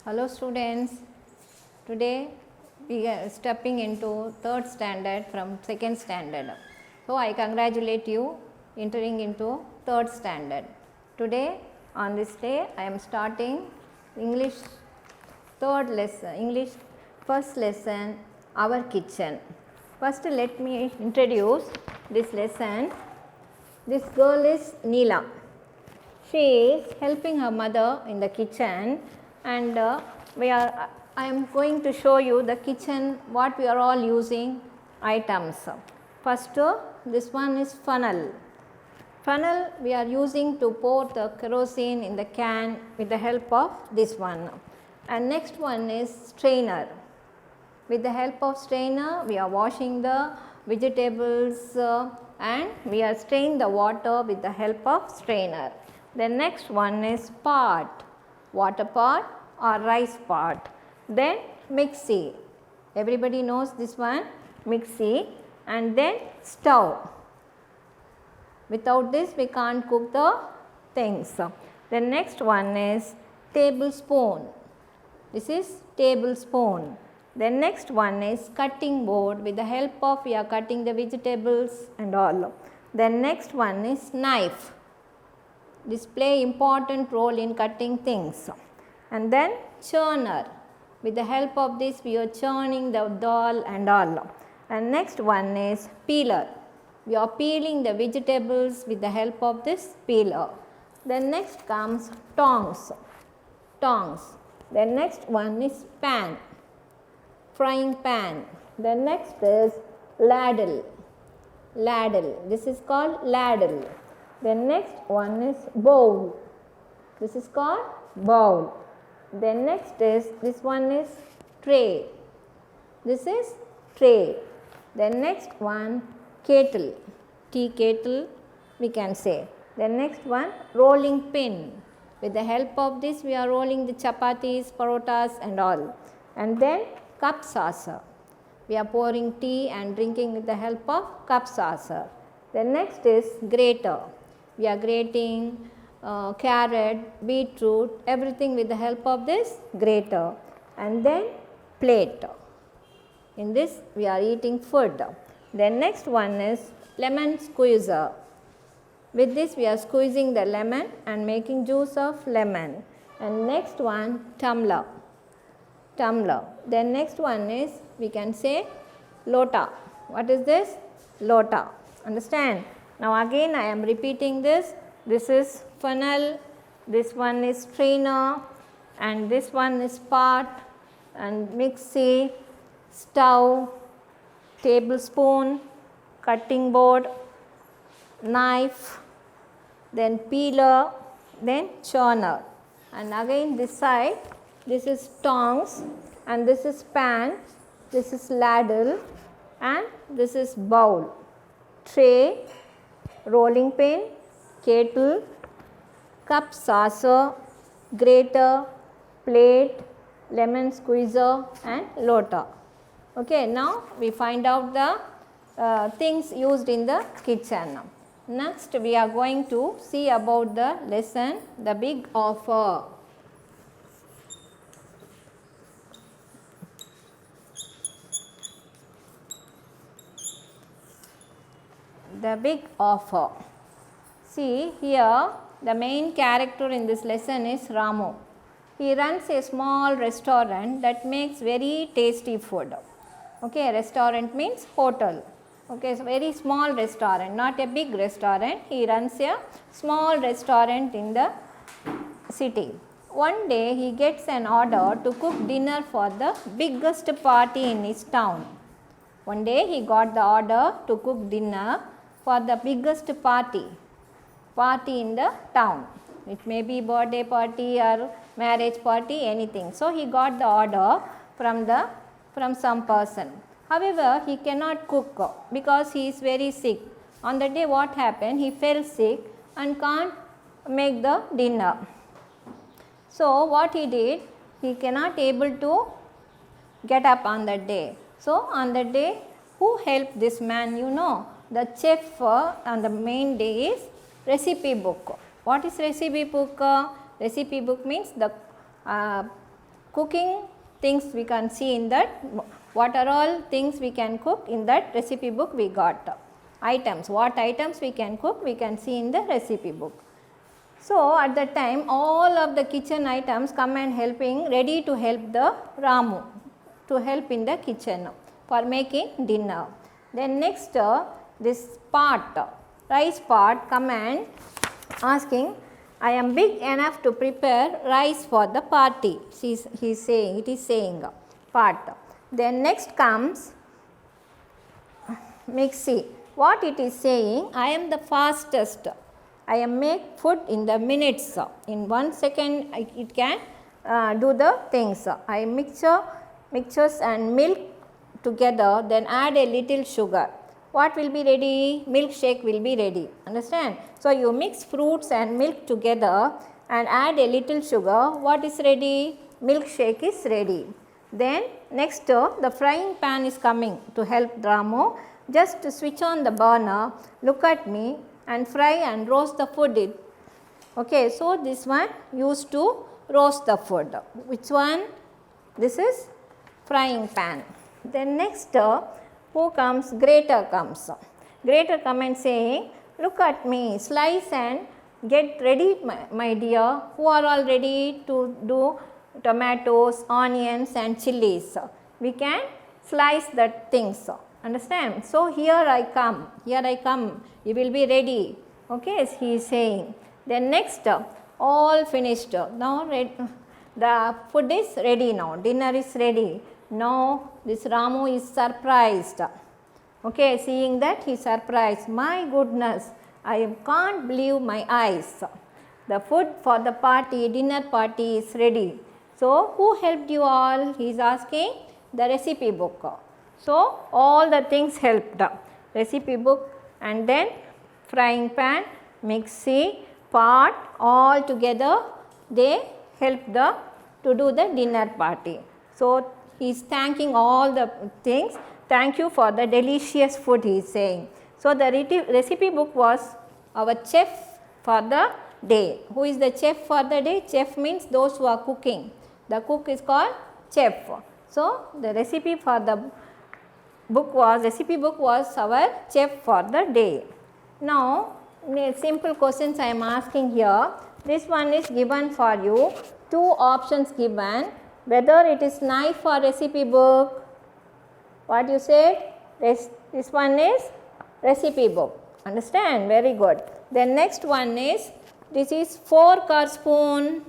Hello students, today we are stepping into third standard from second standard. So I congratulate you entering into third standard. Today on this day I am starting English third lesson, English first lesson, our kitchen. First let me introduce this lesson. This girl is Neela. She is helping her mother in the kitchen, and I am going to show you the kitchen what we are all using items. First this one is funnel. Funnel we are using to pour the kerosene in the can with the help of this one. And next one is strainer. With the help of strainer we are washing the vegetables and we are straining the water with the help of strainer. The next one is pot, water pot or rice pot. Then mixie, everybody knows this one, mixie. And then stove. Without this we can't cook the things. The next one is tablespoon. This is tablespoon. The next one is cutting board. With the help of we are cutting the vegetables and all. The next one is knife. This play important role in cutting things. And then churner. With the help of this we are churning the dal and all. And next one is peeler. We are peeling the vegetables with the help of this peeler. Then next comes tongs. Tongs. The next one is pan. Frying pan. The next is ladle. Ladle. This is called ladle. The next one is bowl. This is called bowl. The next is, this one is tray. This is tray. The next one kettle. Tea kettle we can say. The next one rolling pin. With the help of this we are rolling the chapatis, parotas and all. And then cup saucer. We are pouring tea and drinking with the help of cup saucer. The next is grater. We are grating carrot, beetroot, everything with the help of this grater. And then plate. In this we are eating food. Then next one is lemon squeezer. With this we are squeezing the lemon and making juice of lemon. And next one tumbler. Tumbler. Then next one is, we can say lota. What is this? Lota. Understand? Now again I am repeating this. This is funnel, this one is strainer, and this one is pot, and mixie, stove, tablespoon, cutting board, knife, then peeler, then churner. And again this side, this is tongs, and this is pan, this is ladle, and this is bowl, tray, rolling pin, kettle, cup saucer, grater, plate, lemon squeezer and lota. Okay, now we find out the things used in the kitchen. Next we are going to see about the lesson, the big offer. The big offer. See here, the main character in this lesson is Ramu. He runs a small restaurant that makes very tasty food. Okay, restaurant means hotel. Okay, so very small restaurant, not a big restaurant. He runs a small restaurant in the city. One day he gets an order to cook dinner for the biggest party in his town. One day he got the order to cook dinner for the biggest party in the town. It may be birthday party or marriage party, anything. So he got the order from some person. However, he cannot cook because he is very sick. On the day what happened? He fell sick and can't make the dinner. So what he did? He cannot able to get up on that day. So on that day, who helped this man? You know, the chef on the main day is recipe book. What is recipe book? Recipe book means the cooking things we can see in that, what are all things we can cook in that recipe book we got. Items, what items we can cook we can see in the recipe book. So, at that time all of the kitchen items come and helping, ready to help the Ramu, to help in the kitchen for making dinner. Then next this part, rice part come and asking, I am big enough to prepare rice for the party. He is saying, it is saying part. Then next comes mixie. What it is saying, I am the fastest. I am make food in the minutes. In 1 second it can do the things. I mixtures and milk together, then add a little sugar. What will be ready? Milkshake will be ready. Understand? So, you mix fruits and milk together and add a little sugar. What is ready? Milkshake is ready. Then next the frying pan is coming to help Ramu. Just switch on the burner, look at me and fry and roast the food. Okay, so this one used to roast the food. Which one? This is frying pan. Then next who comes? Grater comes. Grater come and saying, look at me, slice and get ready my dear. Who are all ready to do tomatoes, onions and chilies? We can slice that things. Understand? So, here I come, you will be ready. Okay, he is saying. Then next, all finished. Now, the food is ready now, dinner is ready. Now, this Ramu is surprised. Okay, seeing that he is surprised. My goodness, I can't believe my eyes. The food for the party, dinner party is ready. So, who helped you all? He is asking. The recipe book. So, all the things helped. Recipe book and then frying pan, mixie, pot, all together they helped to do the dinner party. So, he is thanking all the things. Thank you for the delicious food, he is saying. So, the recipe book was our chef for the day. Who is the chef for the day? Chef means those who are cooking. The cook is called chef. So, the recipe for the recipe book was our chef for the day. Now, simple questions I am asking here. This one is given for you. 2 options given. Whether it is knife or recipe book. What you said? This one is recipe book. Understand? Very good. Then next one is, this is fork or spoon?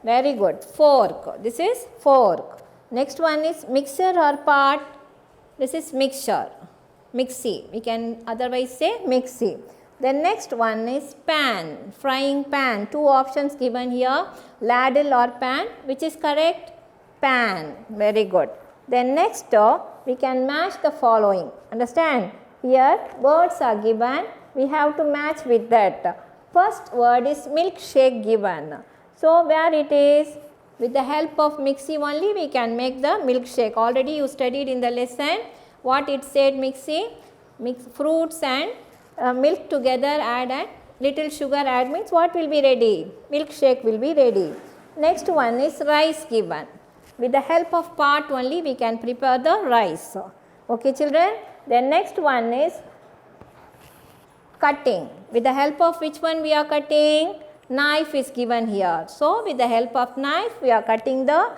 Very good. Fork. This is fork. Next one is mixer or pot? This is mixture. Mixie. We can otherwise say mixie. The next one is pan, frying pan. 2 options given here, ladle or pan. Which is correct? Pan. Very good. Then next we can match the following. Understand? Here words are given. We have to match with that. First word is milkshake given. So, where it is? With the help of mixie only we can make the milkshake. Already you studied in the lesson what it said mixie. Mix fruits and milk together, add and little sugar add means what will be ready? Milkshake will be ready. Next one is rice given. With the help of pot only we can prepare the rice. Okay children. Then next one is cutting. With the help of which one we are cutting? Knife is given here. So, with the help of knife we are cutting the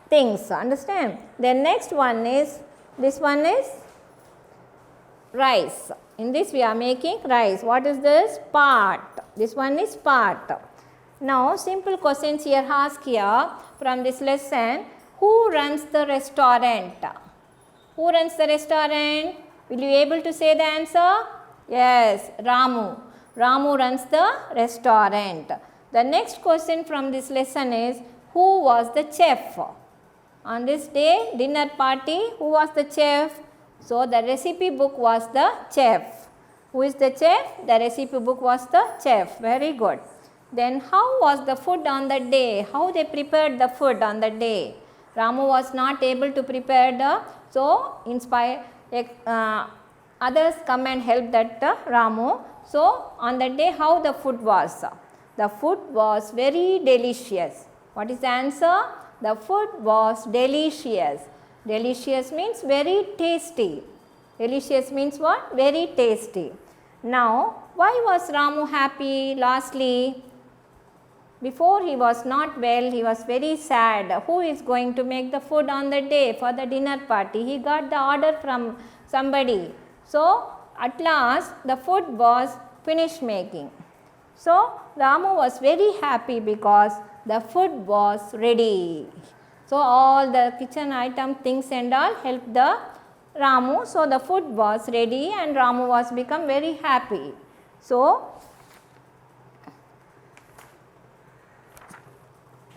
things. Understand? Then next one is, this one is rice. In this we are making rice. What is this? Pot. This one is pot. Now, simple questions here asked here from this lesson. Who runs the restaurant? Who runs the restaurant? Will you able to say the answer? Yes, Ramu. Ramu runs the restaurant. The next question from this lesson is, who was the chef? On this day, dinner party, who was the chef? So, the recipe book was the chef. Who is the chef? The recipe book was the chef. Very good. Then, how was the food on the day? How they prepared the food on the day? Ramu was not able to prepare the, so others come and help that Ramu. So, on that day how the food was? The food was very delicious. What is the answer? The food was delicious. Delicious means very tasty. Delicious means what? Very tasty. Now, why was Ramu happy lastly? Before he was not well, he was very sad. Who is going to make the food on the day for the dinner party? He got the order from somebody. So, at last the food was finished making. So, Ramu was very happy because the food was ready. So, all the kitchen item things and all helped the Ramu. So, the food was ready and Ramu was become very happy. So,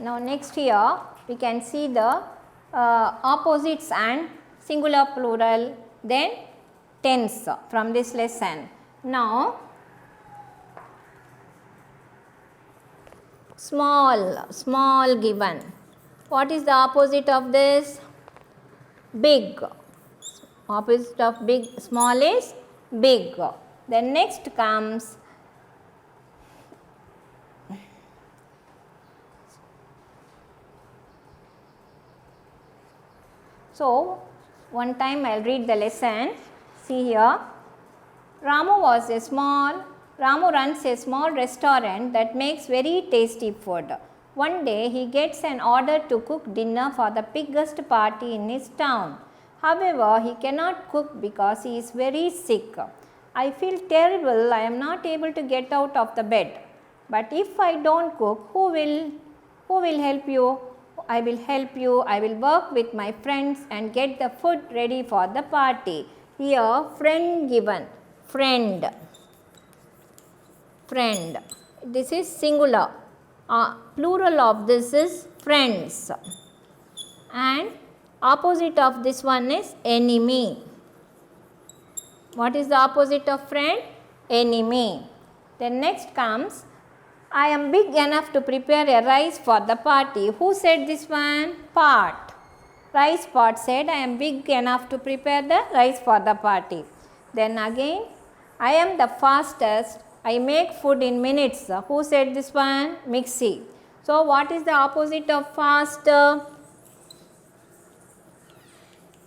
now next here we can see the opposites and singular plural, then tense from this lesson. Now, small given. What is the opposite of this? Big. Opposite of big, small is big. Then next comes so, one time I will read the lesson. See here, Ramu runs a small restaurant that makes very tasty food. One day he gets an order to cook dinner for the biggest party in his town. However, he cannot cook because he is very sick. I feel terrible, I am not able to get out of the bed. But if I don't cook, who will help you? I will help you. I will work with my friends and get the food ready for the party. Here, friend given. Friend. This is singular. Plural of this is friends. And opposite of this one is enemy. What is the opposite of friend? Enemy. Then next comes, I am big enough to prepare a rice for the party. Who said this one? Pot. Rice pot said, I am big enough to prepare the rice for the party. Then again, I am the fastest. I make food in minutes. Who said this one? Mixie. So, what is the opposite of fast?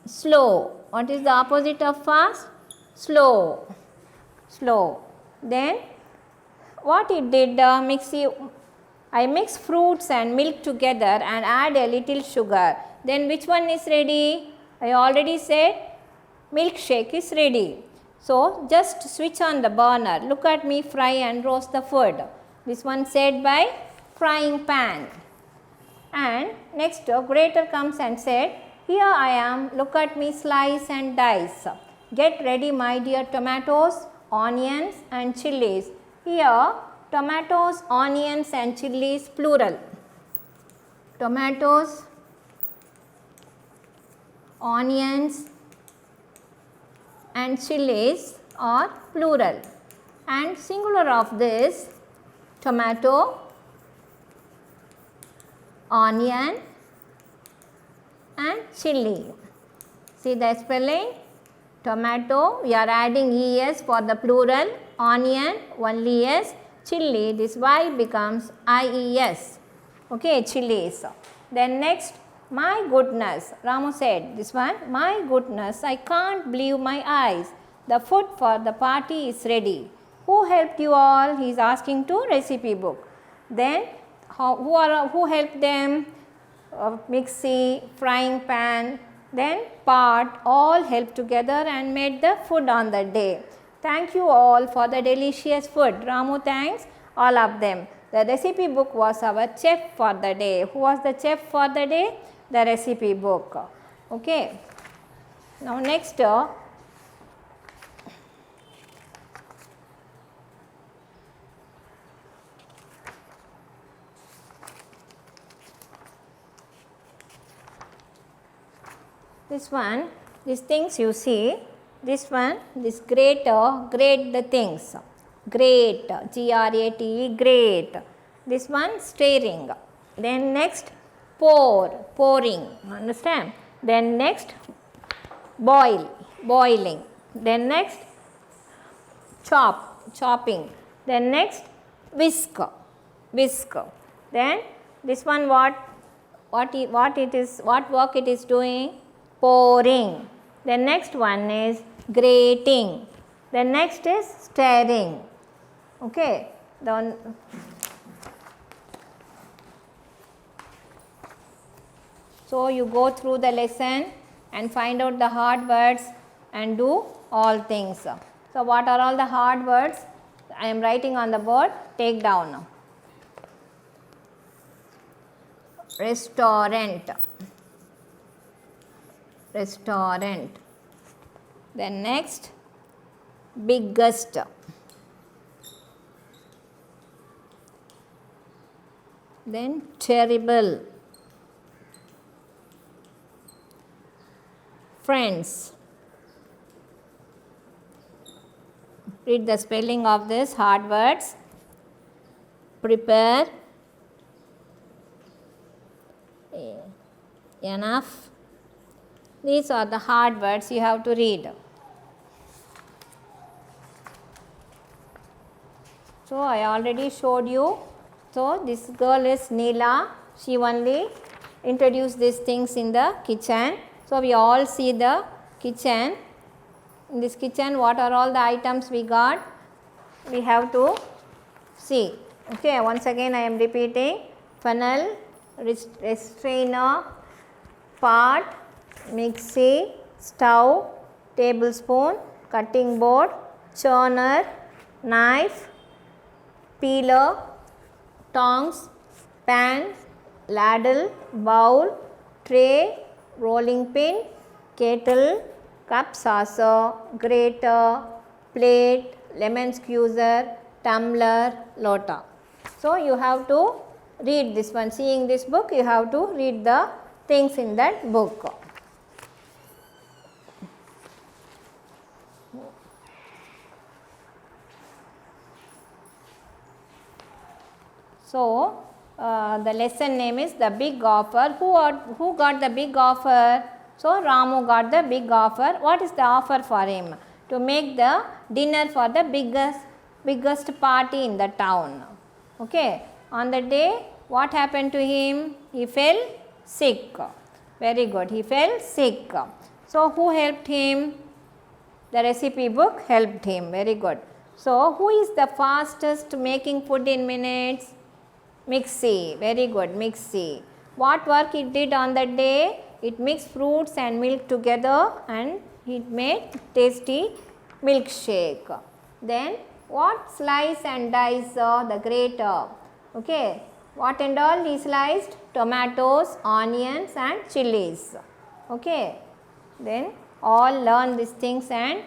Slow. What is the opposite of fast? Slow. Then, what it did, mixie, I mix fruits and milk together and add a little sugar. Then which one is ready? I already said milkshake is ready. So, just switch on the burner. Look at me fry and roast the food. This one said by frying pan. And next grater comes and said, here I am, look at me slice and dice. Get ready my dear tomatoes, onions and chilies. Here tomatoes, onions and chilies plural. Tomatoes, onions and chilies are plural. And singular of this, tomato, onion and chili. See the spelling? Tomato, we are adding es for the plural, onion only s, chili, this y becomes ies. Okay, chilies. Then next, my goodness, Ramu said this one, my goodness, I can't believe my eyes. The food for the party is ready. Who helped you all? He is asking to recipe book. Then who helped them? Mixie, frying pan, then pot, all helped together and made the food on the day. Thank you all for the delicious food. Ramu thanks all of them. The recipe book was our chef for the day. Who was the chef for the day? The recipe book. Okay. Now next, this one, these things you see, this one, this grater, grate the things. Grate, G-R-A-T-E, grate. This one, stirring. Then next, pouring. Understand? Then next, boiling. Then next, chopping. Then next, whisk. Then This one what work it is doing? Pouring. The next one is grating. The next is stirring. Okay. So you go through the lesson and find out the hard words and do all things. So what are all the hard words? I am writing on the board. Take down. Restaurant. Restaurant. Then next, biggest. Then terrible. Friends. Read the spelling of this hard words. Prepare. Enough. These are the hard words you have to read. So I already showed you. So this girl is Neela. She only introduced these things in the kitchen. So we all see the kitchen. In this kitchen, what are all the items we got? We have to see. Okay, once again I am repeating. Funnel, strainer, pot, mixie, stove, tablespoon, cutting board, churner, knife, peeler, tongs, pan, ladle, bowl, tray, rolling pin, kettle, cup, saucer, grater, plate, lemon squeezer, tumbler, lota. So you have to read this one. Seeing this book, you have to read the things in that book. So the lesson name is The Big Offer. Who got the big offer? So Ramu got the big offer. What is the offer for him? To make the dinner for the biggest party in the town. Okay. On the day, what happened to him? He fell sick. Very good. He fell sick. So who helped him? The recipe book helped him. Very good. So who is the fastest making food in minutes? Mixie. Very good. Mixie. What work it did on that day? It mixed fruits and milk together and it made tasty milkshake. Then what slice and dice? The grater. Okay. What and all he sliced? Tomatoes, onions and chilies. Okay. Then all learn these things, and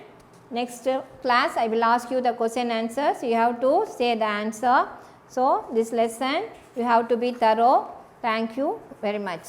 next class I will ask you the question answers. You have to say the answer. So this lesson you have to be thorough. Thank you very much.